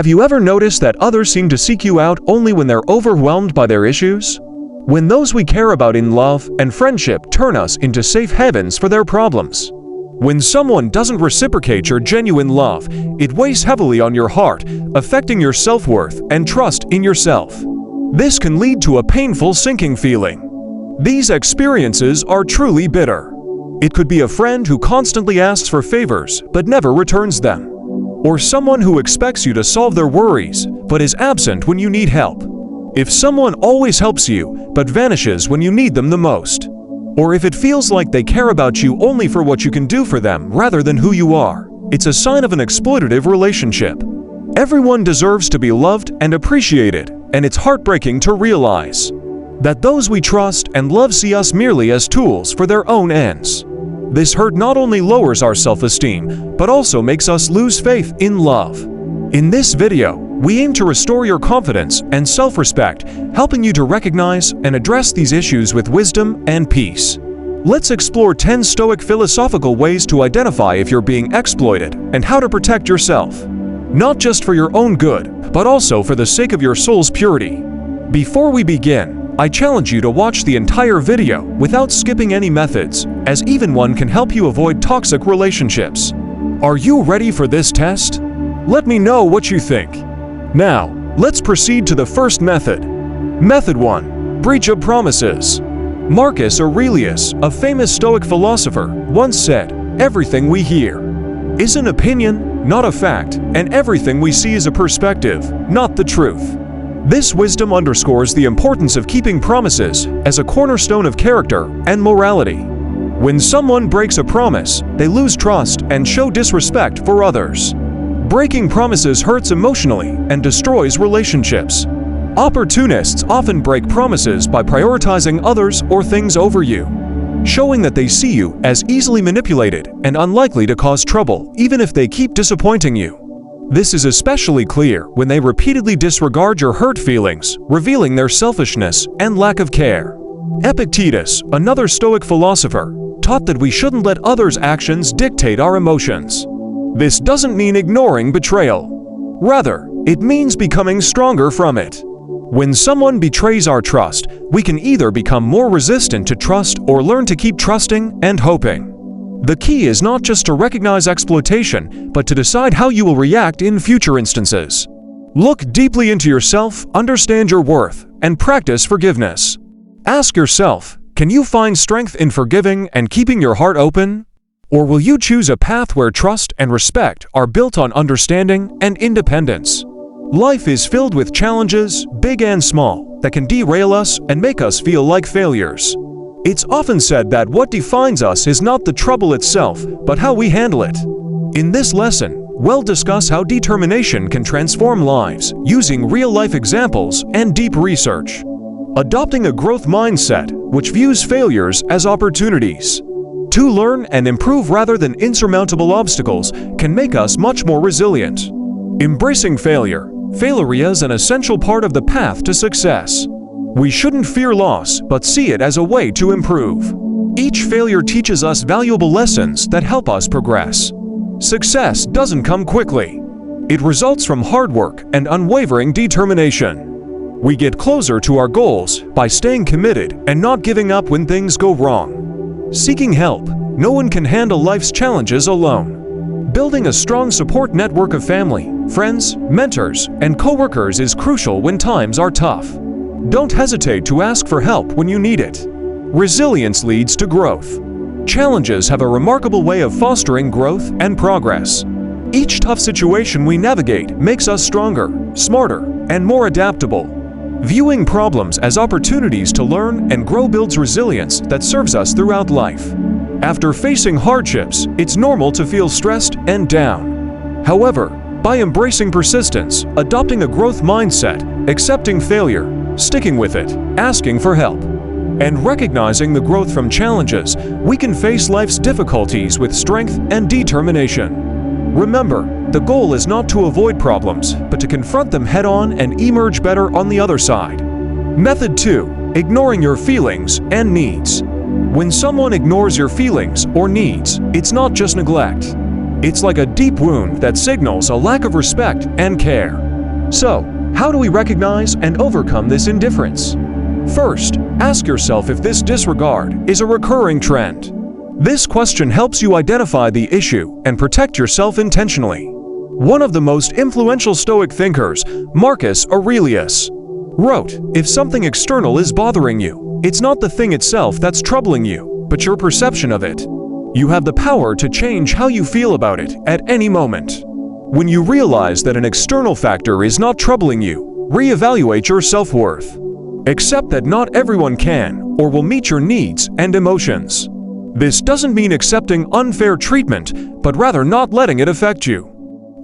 Have you ever noticed that others seem to seek you out only when they're overwhelmed by their issues? When those we care about in love and friendship turn us into safe havens for their problems. When someone doesn't reciprocate your genuine love, it weighs heavily on your heart, affecting your self-worth and trust in yourself. This can lead to a painful sinking feeling. These experiences are truly bitter. It could be a friend who constantly asks for favors but never returns them. Or someone who expects you to solve their worries but is absent when you need help. If someone always helps you but vanishes when you need them the most. Or if it feels like they care about you only for what you can do for them rather than who you are, it's a sign of an exploitative relationship. Everyone deserves to be loved and appreciated, and it's heartbreaking to realize that those we trust and love see us merely as tools for their own ends. This hurt not only lowers our self-esteem, but also makes us lose faith in love. In this video, we aim to restore your confidence and self-respect, helping you to recognize and address these issues with wisdom and peace. Let's explore 10 Stoic philosophical ways to identify if you're being exploited and how to protect yourself. Not just for your own good, but also for the sake of your soul's purity. Before we begin, I challenge you to watch the entire video without skipping any methods, as even one can help you avoid toxic relationships. Are you ready for this test? Let me know what you think. Now, let's proceed to the first method. Method 1. Breach of promises. Marcus Aurelius, a famous Stoic philosopher, once said, "Everything we hear is an opinion, not a fact, and everything we see is a perspective, not the truth." This wisdom underscores the importance of keeping promises as a cornerstone of character and morality. When someone breaks a promise, they lose trust and show disrespect for others. Breaking promises hurts emotionally and destroys relationships. Opportunists often break promises by prioritizing others or things over you, showing that they see you as easily manipulated and unlikely to cause trouble even if they keep disappointing you. This is especially clear when they repeatedly disregard your hurt feelings, revealing their selfishness and lack of care. Epictetus, another Stoic philosopher, taught that we shouldn't let others' actions dictate our emotions. This doesn't mean ignoring betrayal. Rather, it means becoming stronger from it. When someone betrays our trust, we can either become more resistant to trust or learn to keep trusting and hoping. The key is not just to recognize exploitation, but to decide how you will react in future instances. Look deeply into yourself, understand your worth, and practice forgiveness. Ask yourself, can you find strength in forgiving and keeping your heart open? Or will you choose a path where trust and respect are built on understanding and independence? Life is filled with challenges, big and small, that can derail us and make us feel like failures. It's often said that what defines us is not the trouble itself, but how we handle it. In this lesson, we'll discuss how determination can transform lives, using real-life examples and deep research. Adopting a growth mindset, which views failures as opportunities to learn and improve rather than insurmountable obstacles, can make us much more resilient. Embracing failure. Failure is an essential part of the path to success. We shouldn't fear loss, but see it as a way to improve. Each failure teaches us valuable lessons that help us progress. Success doesn't come quickly. It results from hard work and unwavering determination. We get closer to our goals by staying committed and not giving up when things go wrong. Seeking help. No one can handle life's challenges alone. Building a strong support network of family, friends, mentors, and coworkers is crucial when times are tough. Don't hesitate to ask for help when you need it. Resilience leads to growth. Challenges have a remarkable way of fostering growth and progress. Each tough situation we navigate makes us stronger, smarter, and more adaptable. Viewing problems as opportunities to learn and grow builds resilience that serves us throughout life. After facing hardships, it's normal to feel stressed and down. However, by embracing persistence, adopting a growth mindset, accepting failure, sticking with it, asking for help, and recognizing the growth from challenges, we can face life's difficulties with strength and determination. Remember, the goal is not to avoid problems, but to confront them head-on and emerge better on the other side. Method 2. Ignoring your feelings and needs. When someone ignores your feelings or needs, it's not just neglect. It's like a deep wound that signals a lack of respect and care. So, how do we recognize and overcome this indifference? First, ask yourself if this disregard is a recurring trend. This question helps you identify the issue and protect yourself intentionally. One of the most influential Stoic thinkers, Marcus Aurelius, wrote, "If something external is bothering you, it's not the thing itself that's troubling you, but your perception of it. You have the power to change how you feel about it at any moment." When you realize that an external factor is not troubling you, reevaluate your self-worth. Accept that not everyone can or will meet your needs and emotions. This doesn't mean accepting unfair treatment, but rather not letting it affect you.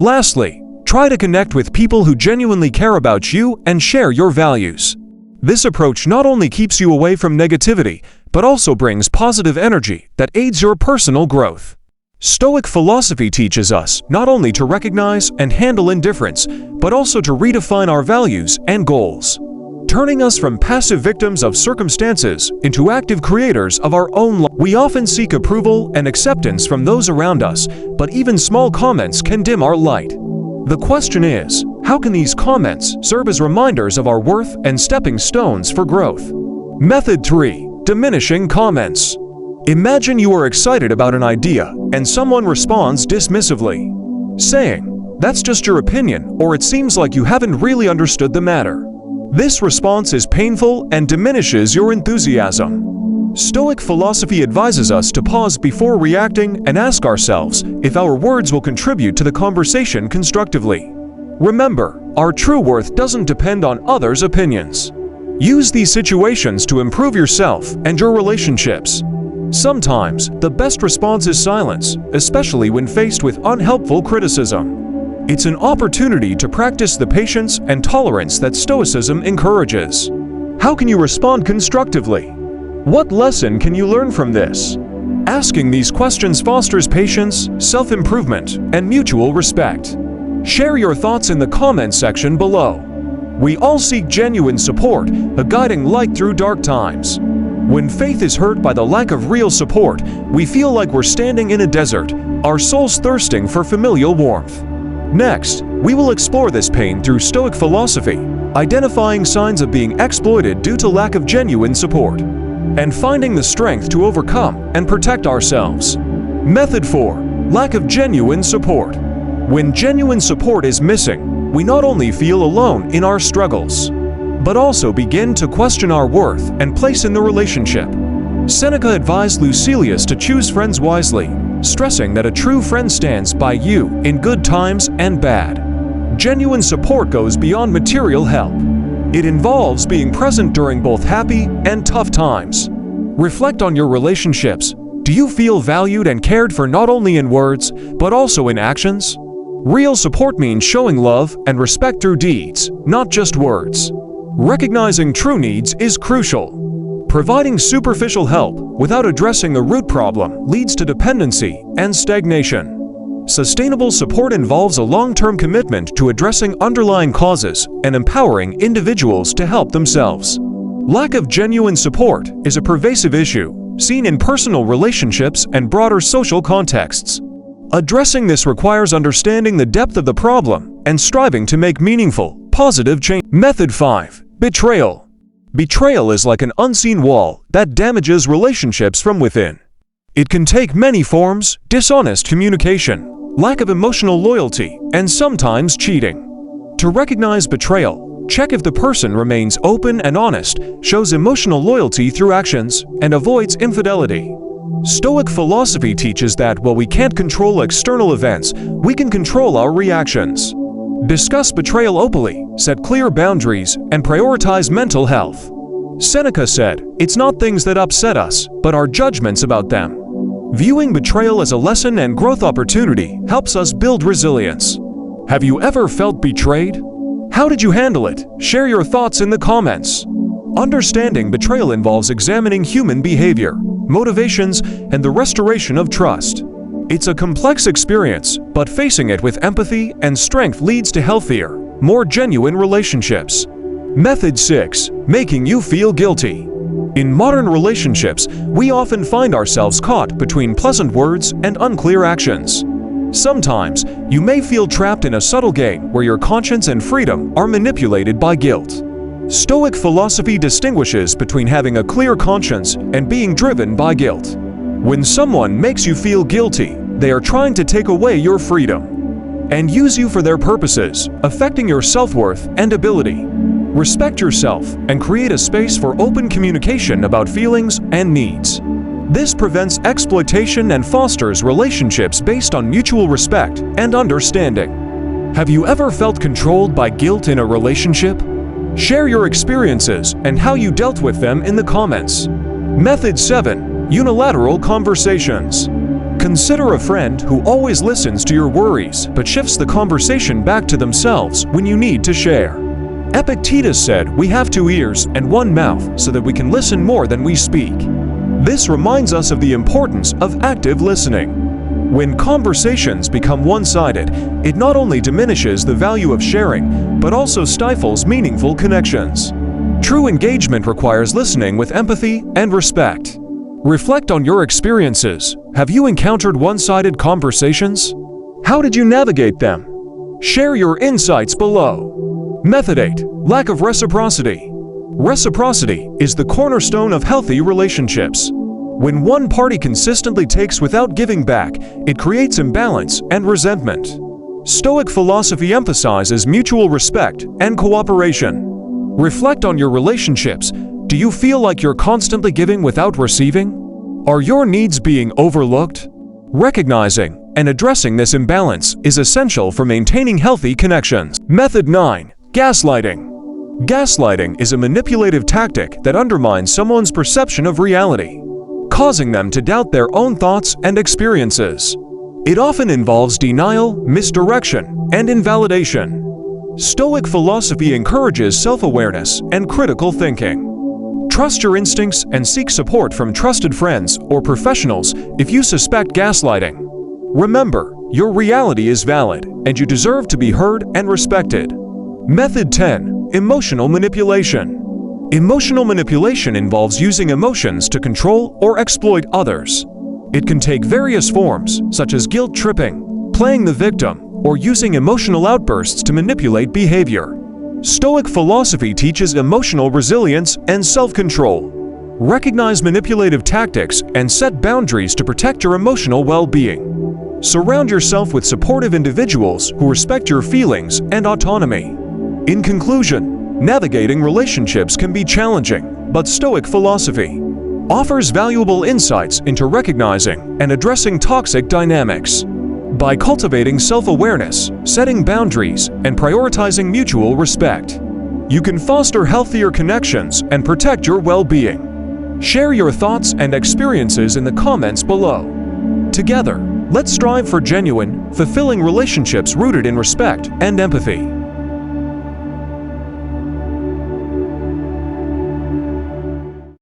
Lastly, try to connect with people who genuinely care about you and share your values. This approach not only keeps you away from negativity, but also brings positive energy that aids your personal growth. Stoic philosophy teaches us not only to recognize and handle indifference, but also to redefine our values and goals, turning us from passive victims of circumstances into active creators of our own life. We often seek approval and acceptance from those around us, but even small comments can dim our light. The question is, how can these comments serve as reminders of our worth and stepping stones for growth? Method 3. Diminishing comments. Imagine you are excited about an idea and someone responds dismissively, saying, "That's just your opinion," or "It seems like you haven't really understood the matter." This response is painful and diminishes your enthusiasm. Stoic philosophy advises us to pause before reacting and ask ourselves if our words will contribute to the conversation constructively. Remember, our true worth doesn't depend on others' opinions. Use these situations to improve yourself and your relationships. Sometimes, the best response is silence, especially when faced with unhelpful criticism. It's an opportunity to practice the patience and tolerance that Stoicism encourages. How can you respond constructively? What lesson can you learn from this? Asking these questions fosters patience, self-improvement, and mutual respect. Share your thoughts in the comments section below. We all seek genuine support, a guiding light through dark times. When faith is hurt by the lack of real support, we feel like we're standing in a desert, our souls thirsting for familial warmth. Next, we will explore this pain through Stoic philosophy, identifying signs of being exploited due to lack of genuine support, and finding the strength to overcome and protect ourselves. Method 4. Lack of genuine support. When genuine support is missing, we not only feel alone in our struggles, but also begin to question our worth and place in the relationship. Seneca advised Lucilius to choose friends wisely, stressing that a true friend stands by you in good times and bad. Genuine support goes beyond material help. It involves being present during both happy and tough times. Reflect on your relationships. Do you feel valued and cared for not only in words, but also in actions? Real support means showing love and respect through deeds, not just words. Recognizing true needs is crucial. Providing superficial help without addressing the root problem leads to dependency and stagnation. Sustainable support involves a long-term commitment to addressing underlying causes and empowering individuals to help themselves. Lack of genuine support is a pervasive issue, seen in personal relationships and broader social contexts. Addressing this requires understanding the depth of the problem and striving to make meaningful, positive change. Method 5. Betrayal. Betrayal is like an unseen wall that damages relationships from within. It can take many forms: dishonest communication, lack of emotional loyalty, and sometimes cheating. To recognize betrayal, check if the person remains open and honest, shows emotional loyalty through actions, and avoids infidelity. Stoic philosophy teaches that while we can't control external events, we can control our reactions. Discuss betrayal openly, set clear boundaries, and prioritize mental health. Seneca said, "It's not things that upset us, but our judgments about them." Viewing betrayal as a lesson and growth opportunity helps us build resilience. Have you ever felt betrayed? How did you handle it? Share your thoughts in the comments. Understanding betrayal involves examining human behavior, motivations, and the restoration of trust. It's a complex experience, but facing it with empathy and strength leads to healthier, more genuine relationships. Method 6. Making you feel guilty. In modern relationships, we often find ourselves caught between pleasant words and unclear actions. Sometimes, you may feel trapped in a subtle game where your conscience and freedom are manipulated by guilt. Stoic philosophy distinguishes between having a clear conscience and being driven by guilt. When someone makes you feel guilty, they are trying to take away your freedom and use you for their purposes, affecting your self-worth and ability. Respect yourself and create a space for open communication about feelings and needs. This prevents exploitation and fosters relationships based on mutual respect and understanding. Have you ever felt controlled by guilt in a relationship? Share your experiences and how you dealt with them in the comments. Method 7. Unilateral conversations. Consider a friend who always listens to your worries but shifts the conversation back to themselves when you need to share. Epictetus said, "We have 2 ears and 1 mouth so that we can listen more than we speak." This reminds us of the importance of active listening. When conversations become one-sided, it not only diminishes the value of sharing, but also stifles meaningful connections. True engagement requires listening with empathy and respect. Reflect on your experiences. Have you encountered one-sided conversations? How did you navigate them? Share your insights below. Method 8. Lack of reciprocity. Reciprocity is the cornerstone of healthy relationships. When one party consistently takes without giving back, it creates imbalance and resentment. Stoic philosophy emphasizes mutual respect and cooperation. Reflect on your relationships. Do you feel like you're constantly giving without receiving? Are your needs being overlooked? Recognizing and addressing this imbalance is essential for maintaining healthy connections. Method 9. Gaslighting. Gaslighting is a manipulative tactic that undermines someone's perception of reality, causing them to doubt their own thoughts and experiences. It often involves denial, misdirection, and invalidation. Stoic philosophy encourages self-awareness and critical thinking. Trust your instincts and seek support from trusted friends or professionals if you suspect gaslighting. Remember, your reality is valid, and you deserve to be heard and respected. Method 10. Emotional manipulation. Emotional manipulation involves using emotions to control or exploit others. It can take various forms, such as guilt tripping, playing the victim, or using emotional outbursts to manipulate behavior. Stoic philosophy teaches emotional resilience and self-control. Recognize manipulative tactics and set boundaries to protect your emotional well-being. Surround yourself with supportive individuals who respect your feelings and autonomy. In conclusion, navigating relationships can be challenging, but Stoic philosophy offers valuable insights into recognizing and addressing toxic dynamics. By cultivating self-awareness, setting boundaries, and prioritizing mutual respect, you can foster healthier connections and protect your well-being. Share your thoughts and experiences in the comments below. Together, let's strive for genuine, fulfilling relationships rooted in respect and empathy.